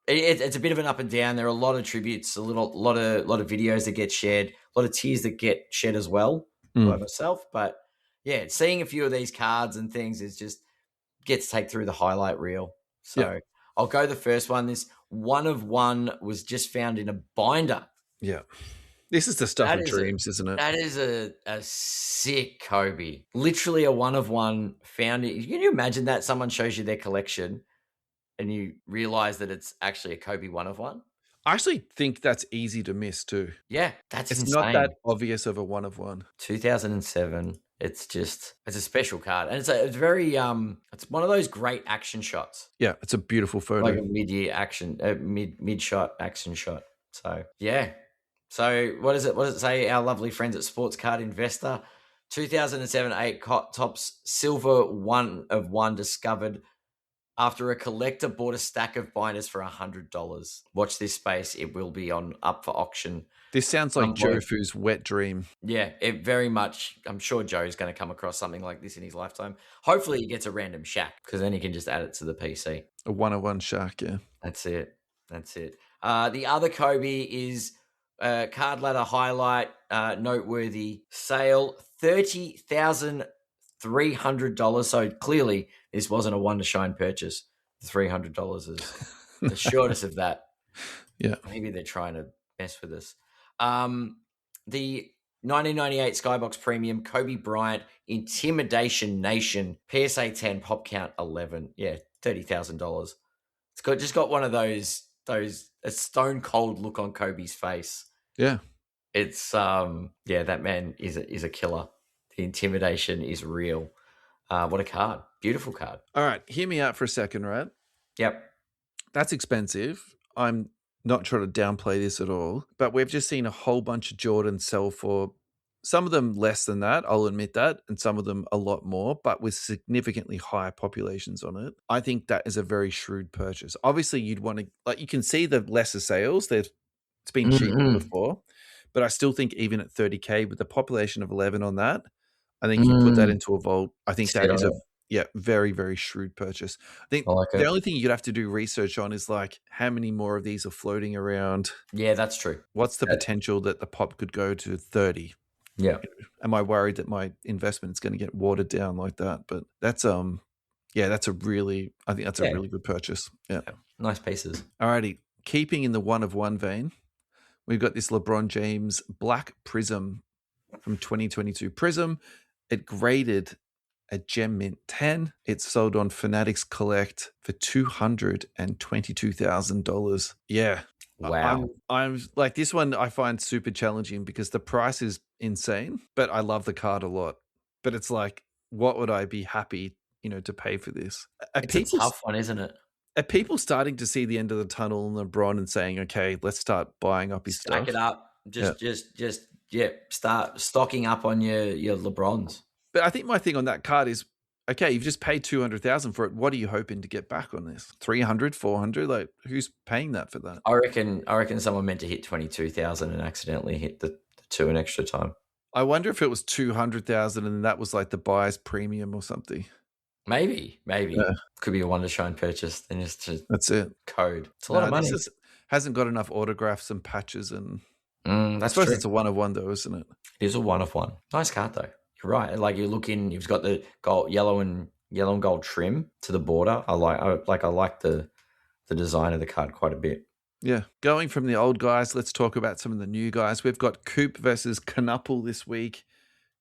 it's a bit of an up and down. There are a lot of tributes, lot of videos that get shared, a lot of tears that get shed as well by myself. But yeah, seeing a few of these cards and things is just gets to take through the highlight reel. So I'll go the first one. This 1 of 1 was just found in a binder. Yeah. This is the stuff That of is dreams, isn't it? That is a sick Kobe. Literally a 1 of 1 found it. Can you imagine that someone shows you their collection and you realize that it's actually a Kobe 1 of 1? I actually think that's easy to miss too. Yeah, that's It's insane. not that obvious of a 1 of 1. 2007. It's a special card, and it's very it's one of those great action shots. Yeah, it's a beautiful photo. Like a mid-year action, mid shot action shot. So yeah. So what does it say? Our lovely friends at Sports Card Investor, 2007-8 Topps silver 1 of 1 discovered after a collector bought a stack of binders for $100. Watch this space; it will be up for auction. This sounds like Jofu's wet dream. Yeah, it very much. I'm sure Joe's going to come across something like this in his lifetime. Hopefully, he gets a random Shaq because then he can just add it to the PC. A 1 of 1 Shaq, yeah. That's it. The other Kobe is card ladder highlight, noteworthy sale, $30,300. So clearly, this wasn't a one to shine purchase. $300 is the shortest of that. Yeah, maybe they're trying to mess with us. The 1998 Skybox Premium Kobe Bryant Intimidation Nation PSA 10 pop count 11. Yeah, $30,000. It's just got one of those a stone cold look on Kobe's face. Yeah. It's that man is a killer. The intimidation is real. What a card. Beautiful card. All right, hear me out for a second, right? Yep. That's expensive. I'm not trying to downplay this at all, but we've just seen a whole bunch of Jordans sell for some of them less than that, I'll admit that, and some of them a lot more, but with significantly higher populations on it. I think that is a very shrewd purchase. Obviously, you'd want to, you can see the lesser sales. It's been cheaper before, but I still think even at 30K with the population of 11 on that, I think you put that into a vault. I think that is a very, very shrewd purchase. I think the only thing you'd have to do research on is how many more of these are floating around. Yeah, that's true. What's the potential that the pop could go to 30? Yeah. Am I worried that my investment is going to get watered down like that? But that's I think that's a really good purchase. Yeah. Nice pieces. Alrighty. Keeping in the 1 of 1 vein, we've got this LeBron James Black Prism from 2022 Prism. It graded a Gem Mint 10. It's sold on Fanatics Collect for $222,000. Yeah. Wow. I'm like, this one I find super challenging because the price is insane, but I love the card a lot. But it's like, what would I be happy, to pay for this? It's a tough one, isn't it? Are people starting to see the end of the tunnel in LeBron and saying, okay, let's start buying up his stuff? Stack it up. Start stocking up on your LeBrons. But I think my thing on that card is, okay, you've just paid $200,000 for it. What are you hoping to get back on this? 300, 400? Like, who's paying that for that? I reckon someone meant to hit 22,000 and accidentally hit the 2 an extra time. I wonder if it was 200,000 and that was like the buyer's premium or something. Maybe. Yeah. Could be a one to shine purchase. Then that's it. Code. It's a lot of money. This hasn't got enough autographs and patches and. That's I suppose true. It's a 1 of 1 though, isn't it? It is a 1 of 1. Nice card though. You're right. Like you look in, you've got the gold, yellow and gold trim to the border. I like the design of the card quite a bit. Yeah. Going from the old guys, let's talk about some of the new guys. We've got Coop versus Knuppel this week.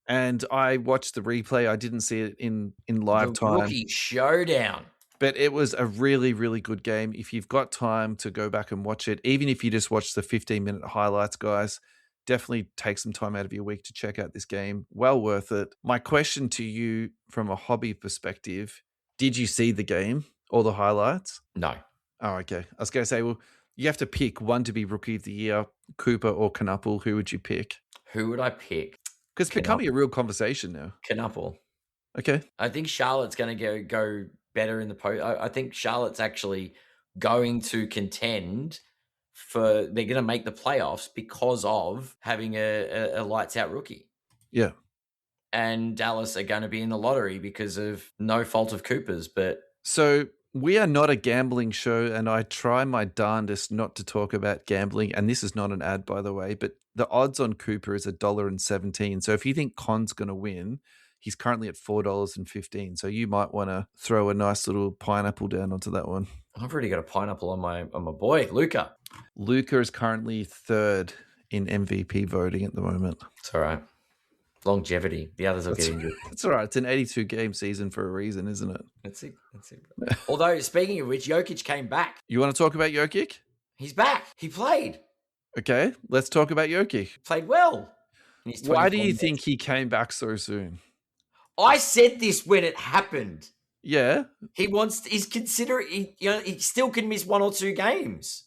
And I watched the replay. I didn't see it in live time. Rookie showdown. But it was a really, really good game. If you've got time to go back and watch it, even if you just watch the 15-minute highlights, guys, definitely take some time out of your week to check out this game. Well worth it. My question to you from a hobby perspective, did you see the game or the highlights? No. Oh, okay. I was going to say, well, you have to pick one to be Rookie of the Year, Cooper or Knuppel. Who would you pick? Who would I pick? Because it's becoming a real conversation now. Knuppel. Okay. I think Charlotte's going to go better in the post. I think Charlotte's actually going to contend they're going to make the playoffs because of having a lights out rookie. Yeah. and Dallas are going to be in the lottery because of no fault of Cooper's. But So we are not a gambling show, and I try my darndest not to talk about gambling. And this is not an ad, by the way, but the odds on Cooper is $1.17. So if you think Con's going to win, he's currently at $4.15. So you might want to throw a nice little pineapple down onto that one. I've already got a pineapple on my boy, Luka. Luka is currently third in MVP voting at the moment. It's all right. Longevity. The others will get injured. It's all right. It's an 82-game season for a reason, isn't it? That's it. Although, speaking of which, Jokic came back. You want to talk about Jokic? He's back. He played. Okay, let's talk about Jokic. Played well. Why do you think he came back so soon? I said this when it happened. Yeah. He's considering, he still can miss 1 or 2 games.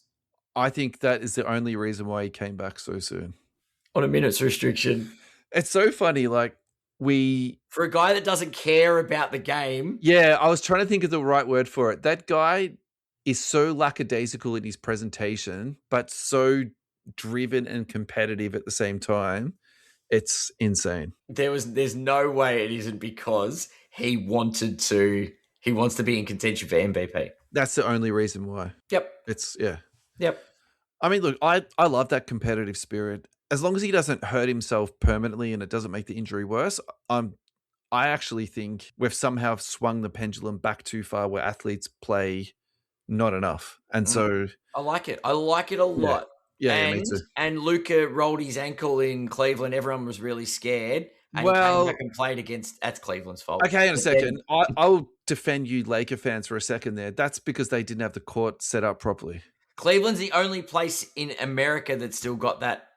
I think that is the only reason why he came back so soon. On a minutes restriction. It's so funny, like for a guy that doesn't care about the game. Yeah, I was trying to think of the right word for it. That guy is so lackadaisical in his presentation, but so driven and competitive at the same time. It's insane. There's no way it isn't because he wants to be in contention for MVP. That's the only reason why. Yep. Yep. I mean, look, I love that competitive spirit. As long as he doesn't hurt himself permanently and it doesn't make the injury worse, I actually think we've somehow swung the pendulum back too far where athletes play not enough. And so I like it. I like it a lot. Yeah, me too. And Luka rolled his ankle in Cleveland. Everyone was really scared. And he came back and played that's Cleveland's fault. Okay, in a second. I'll defend you Laker fans for a second there. That's because they didn't have the court set up properly. Cleveland's the only place in America that's still got that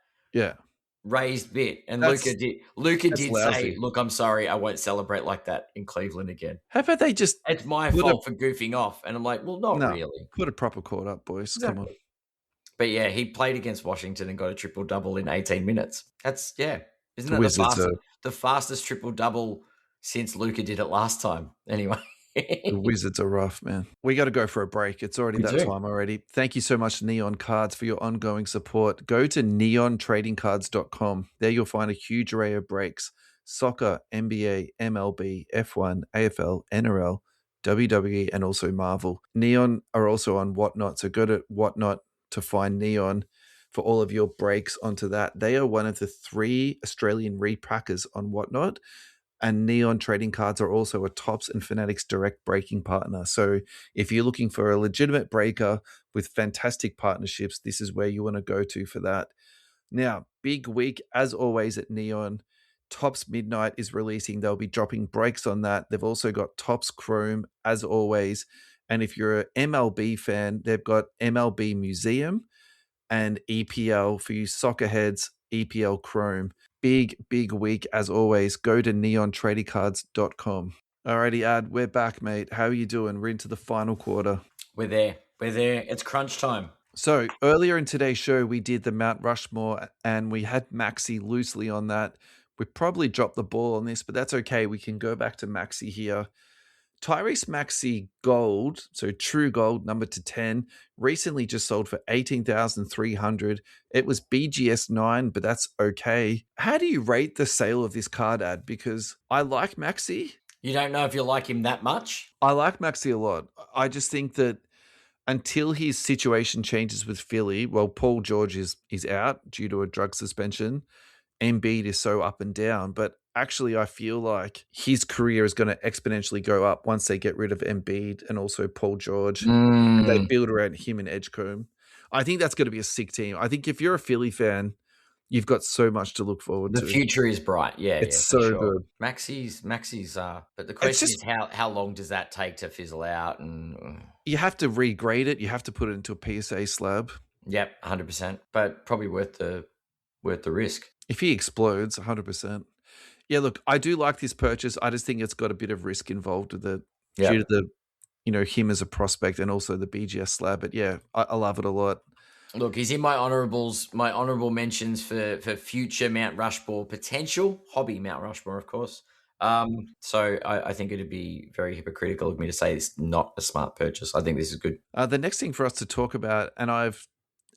raised bit. And Luka did say, look, I'm sorry, I won't celebrate like that in Cleveland again. How about they just... It's my fault for goofing off. And I'm like, well, not really. Put a proper court up, boys. Exactly. Come on. But yeah, he played against Washington and got a triple-double in 18 minutes. That's, isn't it the fastest triple-double since Luka did it last time? Anyway. The Wizards are rough, man. We got to go for a break. It's already time already. Thank you so much, Neon Cards, for your ongoing support. Go to neontradingcards.com. There you'll find a huge array of breaks. Soccer, NBA, MLB, F1, AFL, NRL, WWE, and also Marvel. Neon are also on Whatnot, so go to Whatnot to find Neon for all of your breaks onto that. They are one of the 3 Australian repackers on Whatnot. And Neon Trading Cards are also a Tops and Fanatics direct breaking partner. So if you're looking for a legitimate breaker with fantastic partnerships, this is where you want to go to for that. Now, big week, as always, at Neon. Tops Midnight is releasing. They'll be dropping breaks on that. They've also got Tops Chrome, as always. And if you're an MLB fan, they've got MLB Museum and EPL for you soccer heads, EPL Chrome. Big week, as always. Go to neontradingcards.com. Alrighty, Ad, we're back, mate. How are you doing? We're into the final quarter. We're there. It's crunch time. So earlier in today's show, we did the Mount Rushmore and we had Maxi loosely on that. We probably dropped the ball on this, but that's okay. We can go back to Maxi here. Tyrese Maxey gold, so true gold, number to 10, recently just sold for $18,300. It was BGS 9, but that's okay. How do you rate the sale of this card, Ad? Because I like Maxey. You don't know if you like him that much? I like Maxey a lot. I just think that until his situation changes with Philly, well, Paul George is out due to a drug suspension. Embiid is so up and down, but actually I feel like his career is going to exponentially go up once they get rid of Embiid and also Paul George. And they build around him and Edgecombe. I think that's going to be a sick team. I think if you're a Philly fan, you've got so much to look forward to. The future is bright. Yeah, it's so good. Maxey's but the question is how long does that take to fizzle out? And you have to regrade it. You have to put it into a PSA slab. Yep, 100%. But probably worth the risk. If he explodes, 100%. Yeah, look, I do like this purchase. I just think it's got a bit of risk involved with it due to the, him as a prospect and also the BGS slab. But yeah, I love it a lot. Look, he's in my honorable mentions for future Mount Rushmore potential, hobby Mount Rushmore, of course. So I think it'd be very hypocritical of me to say it's not a smart purchase. I think this is good. The next thing for us to talk about, and I've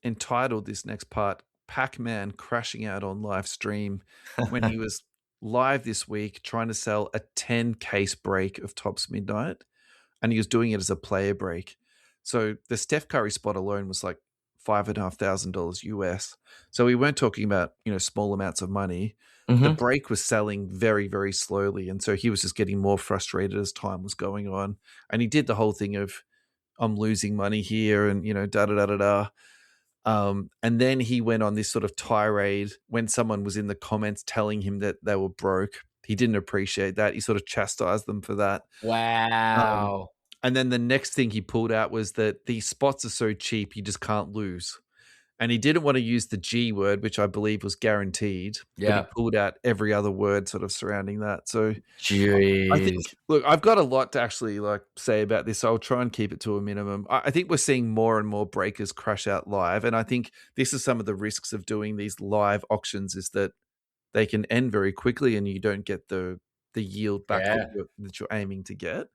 entitled this next part, Pac-Man crashing out on live stream when he was live this week trying to sell a 10 case break of Topps Midnight, and he was doing it as a player break. So the Steph Curry spot alone was like $5,500 US. So we weren't talking about, small amounts of money. The break was selling very, very slowly. And so he was just getting more frustrated as time was going on. And he did the whole thing of, I'm losing money here and, da-da-da-da-da. And then he went on this sort of tirade when someone was in the comments telling him that they were broke. He didn't appreciate that. He sort of chastised them for that. Wow. And then the next thing he pulled out was that these spots are so cheap, you just can't lose. And he didn't want to use the G word, which I believe was guaranteed. Yeah. But he pulled out every other word sort of surrounding that. So Jeez. I think, look, I've got a lot to actually say about this. So I'll try and keep it to a minimum. I think we're seeing more and more breakers crash out live. And I think this is some of the risks of doing these live auctions, is that they can end very quickly and you don't get the yield back that you're aiming to get.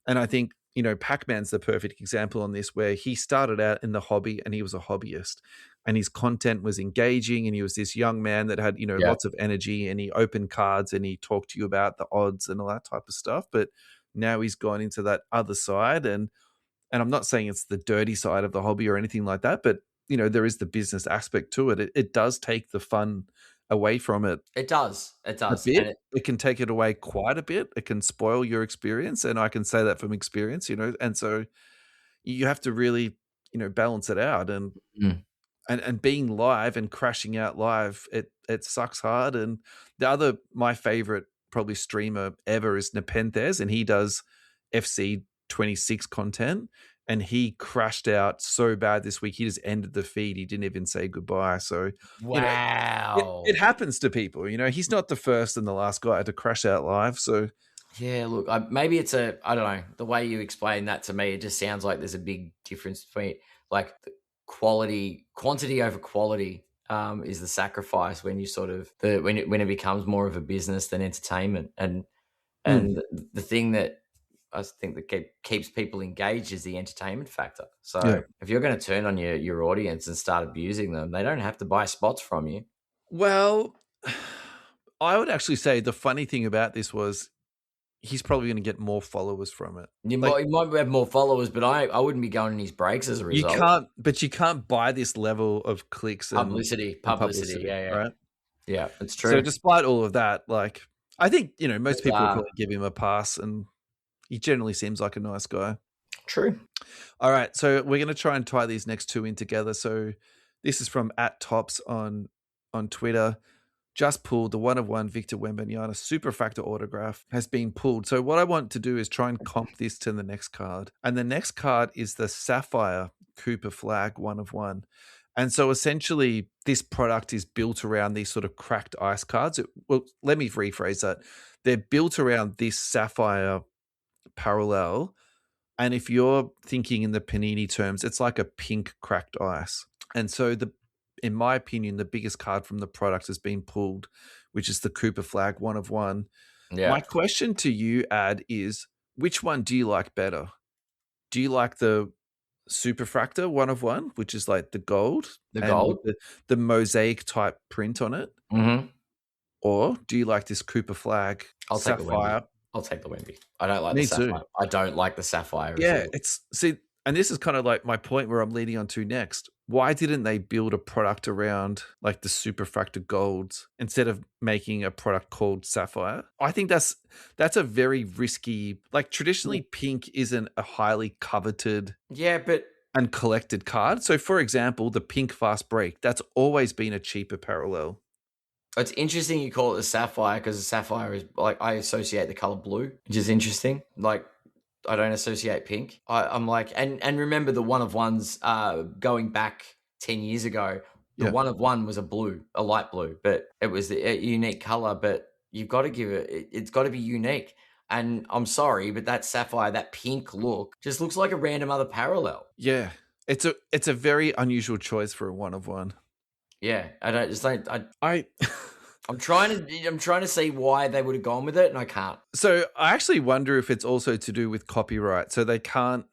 And I think, Pac-Man's the perfect example on this, where he started out in the hobby and he was a hobbyist and his content was engaging and he was this young man that had, lots of energy, and he opened cards and he talked to you about the odds and all that type of stuff. But now he's gone into that other side. And I'm not saying it's the dirty side of the hobby or anything like that, but, there is the business aspect to it. It does take the fun away from it. It does. It does. A bit. It can take it away quite a bit. It can spoil your experience. And I can say that from experience, and so you have to really, balance it out. And and being live and crashing out live, it sucks hard. And my favorite probably streamer ever is Nepenthes, and he does FC 26 content. And he crashed out so bad this week. He just ended the feed. He didn't even say goodbye. So, wow, it happens to people. He's not the first and the last guy to crash out live. So, yeah, look, maybe it's I don't know. The way you explain that to me, it just sounds like there's a big difference between quantity over quality is the sacrifice when you sort of when it becomes more of a business than entertainment. And the thing that I think that keeps people engaged is the entertainment factor. So if you're going to turn on your audience and start abusing them, they don't have to buy spots from you. Well, I would actually say the funny thing about this was he's probably going to get more followers from it. He might have more followers, but I wouldn't be going in his breaks as a result. You can't buy this level of clicks and publicity. Yeah. Right? Yeah, it's true. So despite all of that, I think, most people will probably give him a pass, and he generally seems like a nice guy. True. All right. So we're going to try and tie these next two in together. So this is from @Tops on Twitter. Just pulled the 1/1 Victor Wembanyama Superfractor autograph has been pulled. So what I want to do is try and comp this to the next card. And the next card is the Sapphire Cooper Flagg 1/1. And so essentially this product is built around these sort of cracked ice cards. Well, let me rephrase that. They're built around this Sapphire parallel, and if you're thinking in the Panini terms, it's like a pink cracked ice. And so in my opinion, the biggest card from the product has been pulled, which is the Cooper Flagg 1/1. Yeah. My question to you, Ad, is which one do you like better? Do you like the Superfractor 1/1, which is like the gold, the mosaic type print on it, or do you like this Cooper Flagg Sapphire? I'll take the Wemby. I don't like the Sapphire. I don't like the Sapphire. Yeah, and this is kind of like my point where I'm leading on to next. Why didn't they build a product around like the Superfractor golds instead of making a product called Sapphire? I think that's a very risky. Traditionally, pink isn't a highly coveted, and collected card. So, for example, the pink fast break, that's always been a cheaper parallel. It's interesting you call it a Sapphire, because the Sapphire is I associate the color blue, which is interesting. I don't associate pink. I'm and remember the 1/1s going back 10 years ago. The 1/1 was a light blue, but it was a unique color. But you've got to give it's got to be unique. And I'm sorry, but that Sapphire, that pink look, just looks like a random other parallel. Yeah, it's a very unusual choice for a 1/1. Yeah, I'm trying to see why they would have gone with it, and I can't. So I actually wonder if it's also to do with copyright. So they can't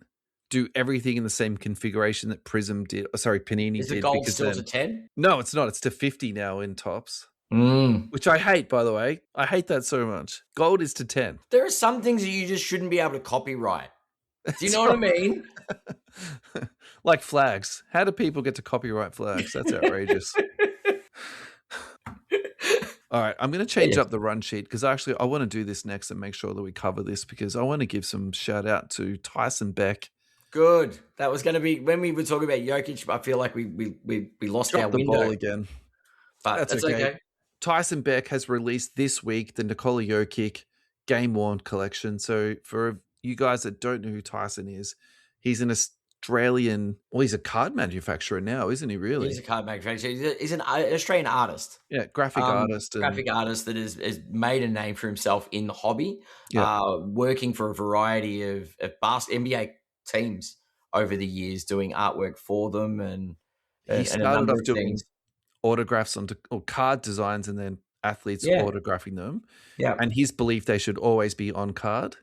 do everything in the same configuration that Prism did. Panini did. Is the gold still to 10? No, it's not. It's to 50 now in Topps. which I hate, by the way. I hate that so much. Gold is to 10. There are some things that you just shouldn't be able to copyright. Do you know what I mean? Like flags. How do people get to copyright flags? That's outrageous. All right, I'm going to change up the run sheet because actually I want to do this next and make sure that we cover this because I want to give some shout out to Tyson Beck. Good. That was going to be when we were talking about Jokic. I feel like we lost our window. Ball again. But that's okay. Tyson Beck has released this week the Nikola Jokic Game Worn collection. So for you guys that don't know who Tyson is, he's an Australian, well, he's a card manufacturer now, isn't he really? He's a card manufacturer. He's an Australian artist. Yeah, graphic artist. Graphic artist that has made a name for himself in the hobby, working for a variety of NBA teams over the years, doing artwork for them. And he started off doing autographs or card designs and then athletes autographing them. Yeah. And his belief they should always be on card.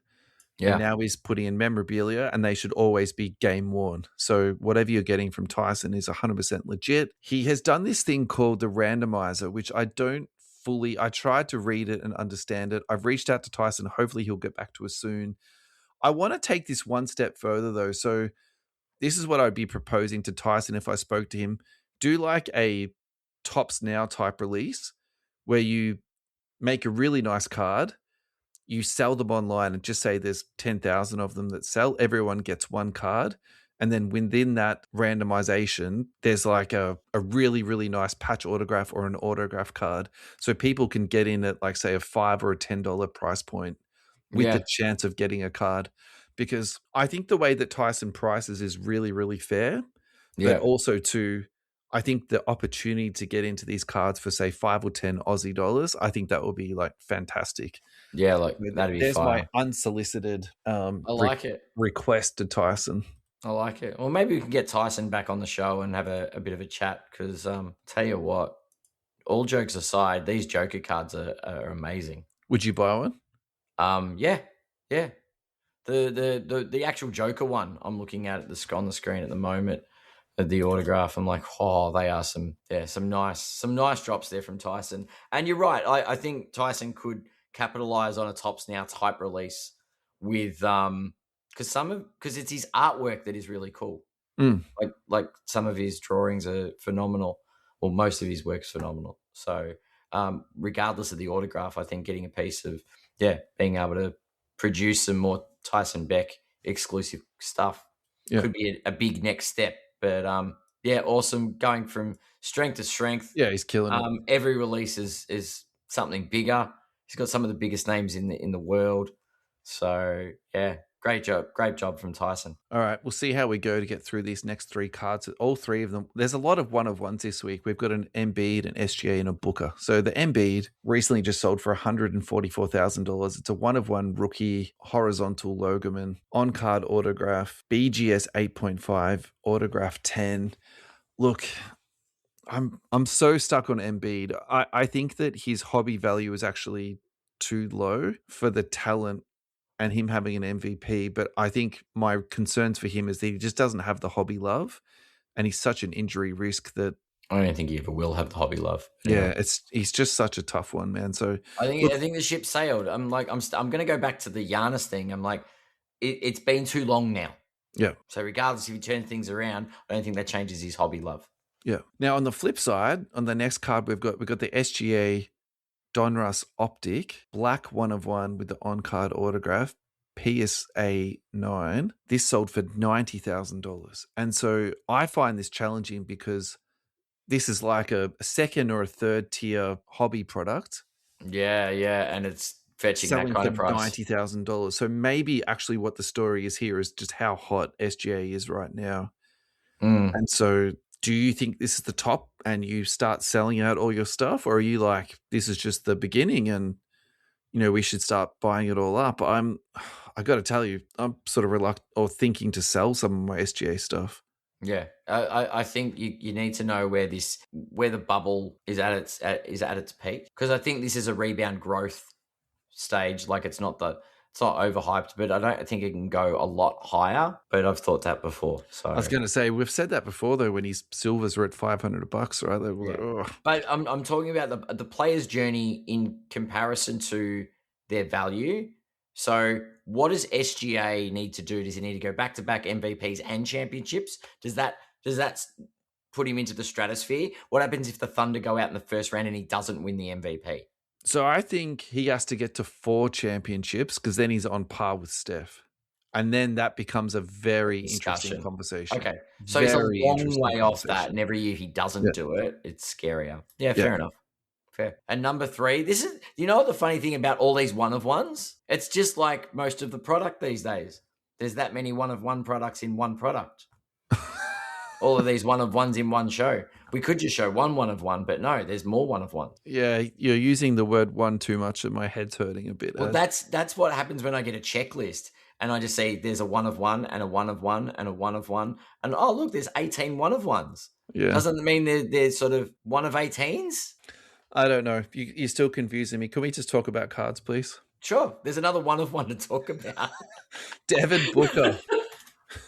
Yeah. And now he's putting in memorabilia and they should always be game worn. So whatever you're getting from Tyson is 100% legit. He has done this thing called the randomizer, which I tried to read it and understand it. I've reached out to Tyson. Hopefully he'll get back to us soon. I want to take this one step further though. So this is what I'd be proposing to Tyson if I spoke to him. Do like a Tops Now type release where you make a really nice card, you sell them online and just say there's 10,000 of them that sell, everyone gets one card. And then within that randomization, there's like a really, really nice patch autograph or an autograph card. So people can get in at like say a $5 or a $10 price point with the chance of getting a card. Because I think the way that Tyson prices is really, really fair. Yeah. But also too, I think the opportunity to get into these cards for say 5 or 10 Aussie dollars, I think that will be like fantastic. Yeah, like that'd be There's fine. my unsolicited I like it. request to Tyson. I like it. Well, maybe we can get Tyson back on the show and have a bit of a chat because tell you what, all jokes aside, these Joker cards are amazing. Would you buy one? Yeah. The actual Joker one I'm looking at on the screen at the moment. The autograph, I'm like, oh, they are some nice drops there from Tyson. And you're right, I think Tyson could capitalize on a Tops Now type release with because it's his artwork that is really cool. Like some of his drawings are phenomenal, or most of his work's phenomenal. So regardless of the autograph, I think getting a piece of being able to produce some more Tyson Beck exclusive stuff could be a big next step. But awesome. Going from strength to strength. Yeah, he's killing it. Every release is something bigger. He's got some of the biggest names in the world. So yeah, great job from Tyson. All right, we'll see how we go to get through these next three cards. All three of them. There's a lot of one-of-ones this week. We've got an Embiid, an SGA, and a Booker. So the Embiid recently just sold for $144,000. It's a one-of-one rookie horizontal logoman on-card autograph, BGS 8.5, autograph 10. Look, I'm so stuck on Embiid. I think that his hobby value is actually too low for the talent and him having an MVP, but I think my concerns for him is that he just doesn't have the hobby love, and he's such an injury risk that I don't think he ever will have the hobby love. Yeah, he's just such a tough one, man. So I think the ship sailed. I'm going to go back to the Giannis thing. I'm like, it's been too long now. Yeah. So regardless if he turns things around, I don't think that changes his hobby love. Yeah. Now on the flip side, on the next card we've got the SGA Donruss Optic, black 1-of-1 with the on-card autograph, PSA 9. This sold for $90,000. And so I find this challenging because this is like a second or a third tier hobby product. Yeah, and it's fetching that kind of price. $90,000. So maybe actually what the story is here is just how hot SGA is right now. And so do you think this is the top and you start selling out all your stuff, or are you like, this is just the beginning and, we should start buying it all up? I got to tell you, I'm sort of reluctant or thinking to sell some of my SGA stuff. Yeah, I think you need to know where the bubble is at its peak, because I think this is a rebound growth stage. Like it's not It's not overhyped, but I don't think it can go a lot higher. But I've thought that before. So I was going to say, we've said that before though. When his silvers are at $500, right? They were like, but I'm talking about the player's journey in comparison to their value. So what does SGA need to do? Does he need to go back-to-back MVPs and championships? Does that put him into the stratosphere? What happens if the Thunder go out in the first round and he doesn't win the MVP? So I think he has to get to 4 championships because then he's on par with Steph. And then that becomes a very interesting conversation. Okay. So very it's a long way off that. And every year he doesn't do it, it's scarier. Yeah, fair enough. Fair. And number 3, this is, you know what the funny thing about all these one-of-ones? It's just like most of the product these days. There's that many one-of-one products in one product. All of these one-of-ones in one show. We could just show one-of-one, but no, there's more one-of-one. Yeah, you're using the word one too much and my head's hurting a bit. Well, that's what happens when I get a checklist and I just say there's a one-of-one and a one-of-one and a one-of-one. And oh, look, there's 18 one-of-ones. Yeah. Doesn't it mean they're sort of one of 18s? I don't know. You're still confusing me. Can we just talk about cards, please? Sure. There's another one-of-one to talk about. Devin Booker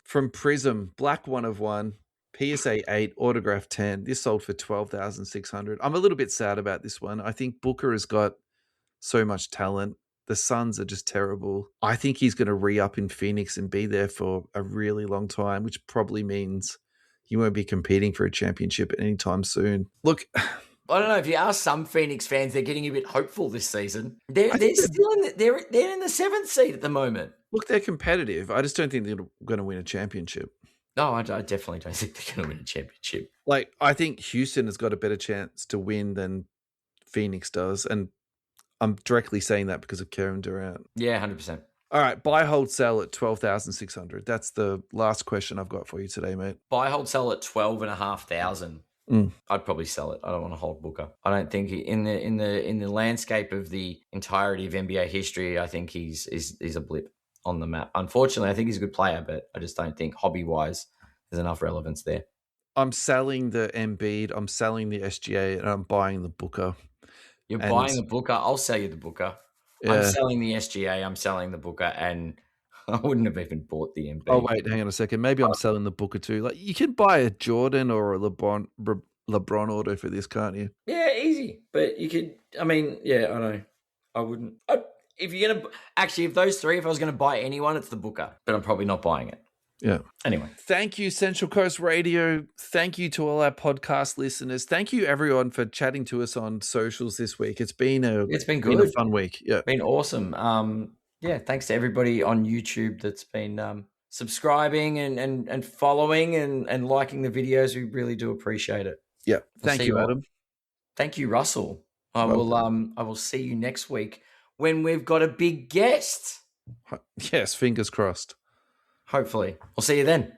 from Prism, black 1/1. PSA 8, autograph 10. This sold for $12,600. I'm a little bit sad about this one. I think Booker has got so much talent. The Suns are just terrible. I think he's going to re-up in Phoenix and be there for a really long time, which probably means he won't be competing for a championship anytime soon. Look, I don't know. If you ask some Phoenix fans, they're getting a bit hopeful this season. They're still they're in the 7th seed at the moment. Look, they're competitive. I just don't think they're going to win a championship. No, I definitely don't think they're going to win a championship. Like, I think Houston has got a better chance to win than Phoenix does. And I'm directly saying that because of Kevin Durant. Yeah, 100%. All right, buy, hold, sell at $12,600. That's the last question I've got for you today, mate. Buy, hold, sell at $12,500. I'd probably sell it. I don't want to hold Booker. I don't think in the landscape of the entirety of NBA history, I think he's a blip on the map. Unfortunately, I think he's a good player, but I just don't think hobby-wise there's enough relevance there. I'm selling the Embiid, I'm selling the SGA, and I'm buying the Booker. You're buying the Booker? I'll sell you the Booker. Yeah. I'm selling the SGA, I'm selling the Booker, and I wouldn't have even bought the Embiid. Oh, wait, hang on a second. Maybe I'm selling the Booker too. Like, you can buy a Jordan or a LeBron order for this, can't you? Yeah, easy. But you could, I mean, yeah, I know. I wouldn't. If you're going to, actually, if those 3, if I was going to buy anyone, it's the Booker. But I'm probably not buying it. Yeah. Anyway. Thank you, Central Coast Radio. Thank you to all our podcast listeners. Thank you, everyone, for chatting to us on socials this week. It's been good. Been a fun week. Yeah. It's been awesome. Yeah, thanks to everybody on YouTube that's been subscribing and following and liking the videos. We really do appreciate it. Yeah. Thank you, Adam. Thank you, Russell. I will see you next week when we've got a big guest. Yes, fingers crossed. Hopefully. We'll see you then.